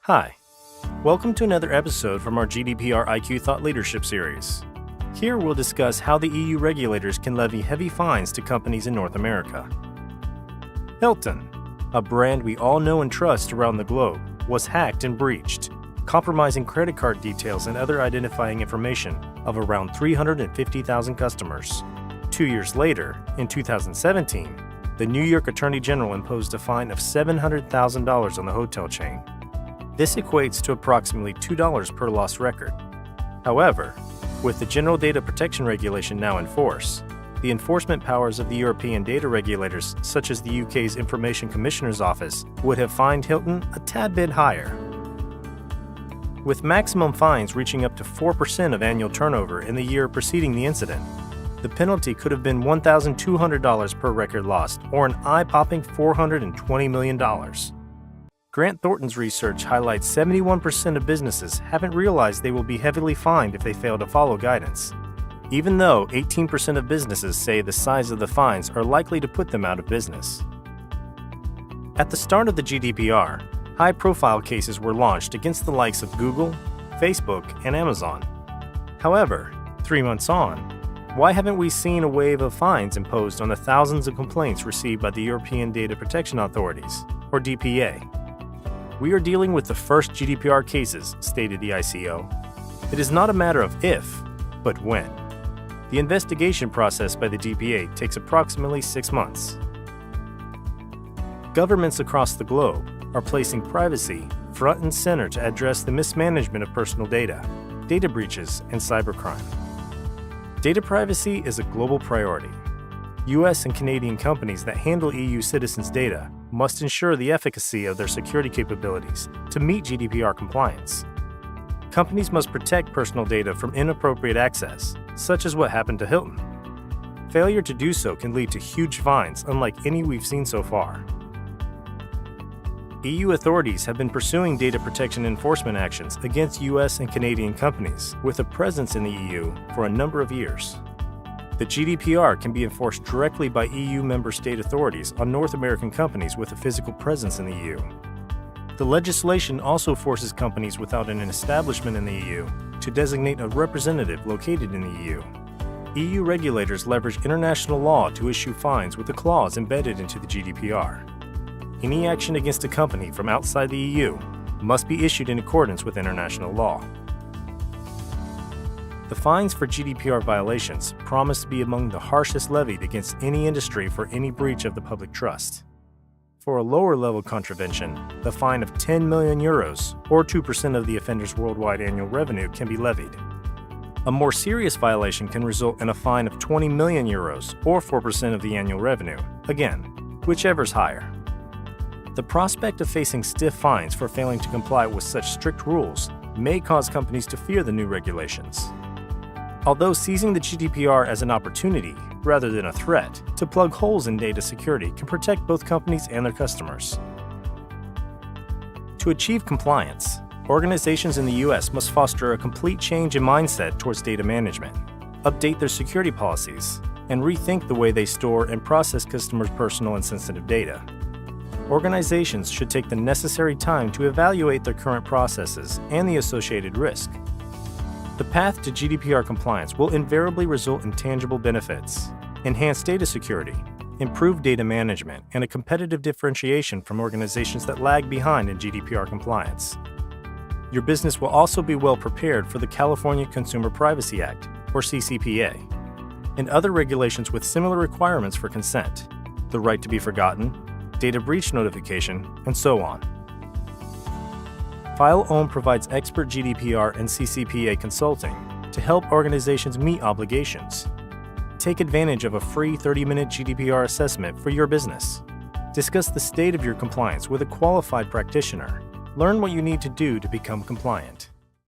Hi, welcome to another episode from our GDPR IQ Thought Leadership Series. Here we'll discuss how the EU regulators can levy heavy fines to companies in North America. Hilton, a brand we all know and trust around the globe, was hacked and breached, compromising credit card details and other identifying information of around 350,000 customers. 2 years later, in 2017, the New York Attorney General imposed a fine of $700,000 on the hotel chain. This equates to approximately $2 per lost record. However, with the General Data Protection Regulation now in force, the enforcement powers of the European data regulators, such as the UK's Information Commissioner's Office, would have fined Hilton a tad bit higher. With maximum fines reaching up to 4% of annual turnover in the year preceding the incident, the penalty could have been $1,200 per record lost, or an eye-popping $420 million. Grant Thornton's research highlights 71% of businesses haven't realized they will be heavily fined if they fail to follow guidance, even though 18% of businesses say the size of the fines are likely to put them out of business. At the start of the GDPR, high-profile cases were launched against the likes of Google, Facebook, and Amazon. However, 3 months on, why haven't we seen a wave of fines imposed on the thousands of complaints received by the European Data Protection Authorities, or DPA? We are dealing with the first GDPR cases, stated the ICO. It is not a matter of if, but when. The investigation process by the DPA takes approximately 6 months. Governments across the globe are placing privacy front and center to address the mismanagement of personal data, data breaches, and cybercrime. Data privacy is a global priority. US and Canadian companies that handle EU citizens' data must ensure the efficacy of their security capabilities to meet GDPR compliance. Companies must protect personal data from inappropriate access, such as what happened to Hilton. Failure to do so can lead to huge fines unlike any we've seen so far. EU authorities have been pursuing data protection enforcement actions against US and Canadian companies with a presence in the EU for a number of years. The GDPR can be enforced directly by EU member state authorities on North American companies with a physical presence in the EU. The legislation also forces companies without an establishment in the EU to designate a representative located in the EU. EU regulators leverage international law to issue fines with a clause embedded into the GDPR. Any action against a company from outside the EU must be issued in accordance with international law. The fines for GDPR violations promise to be among the harshest levied against any industry for any breach of the public trust. For a lower-level contravention, the fine of €10 million, or 2% of the offender's worldwide annual revenue, can be levied. A more serious violation can result in a fine of €20 million, or 4% of the annual revenue, again, whichever's higher. The prospect of facing stiff fines for failing to comply with such strict rules may cause companies to fear the new regulations. Although seizing the GDPR as an opportunity, rather than a threat, to plug holes in data security can protect both companies and their customers. To achieve compliance, organizations in the US must foster a complete change in mindset towards data management, update their security policies, and rethink the way they store and process customers' personal and sensitive data. Organizations should take the necessary time to evaluate their current processes and the associated risk. The path to GDPR compliance will invariably result in tangible benefits, enhanced data security, improved data management, and a competitive differentiation from organizations that lag behind in GDPR compliance. Your business will also be well prepared for the California Consumer Privacy Act, or CCPA, and other regulations with similar requirements for consent, the right to be forgotten, data breach notification, and so on. FileOM provides expert GDPR and CCPA consulting to help organizations meet obligations. Take advantage of a free 30-minute GDPR assessment for your business. Discuss the state of your compliance with a qualified practitioner. Learn what you need to do to become compliant.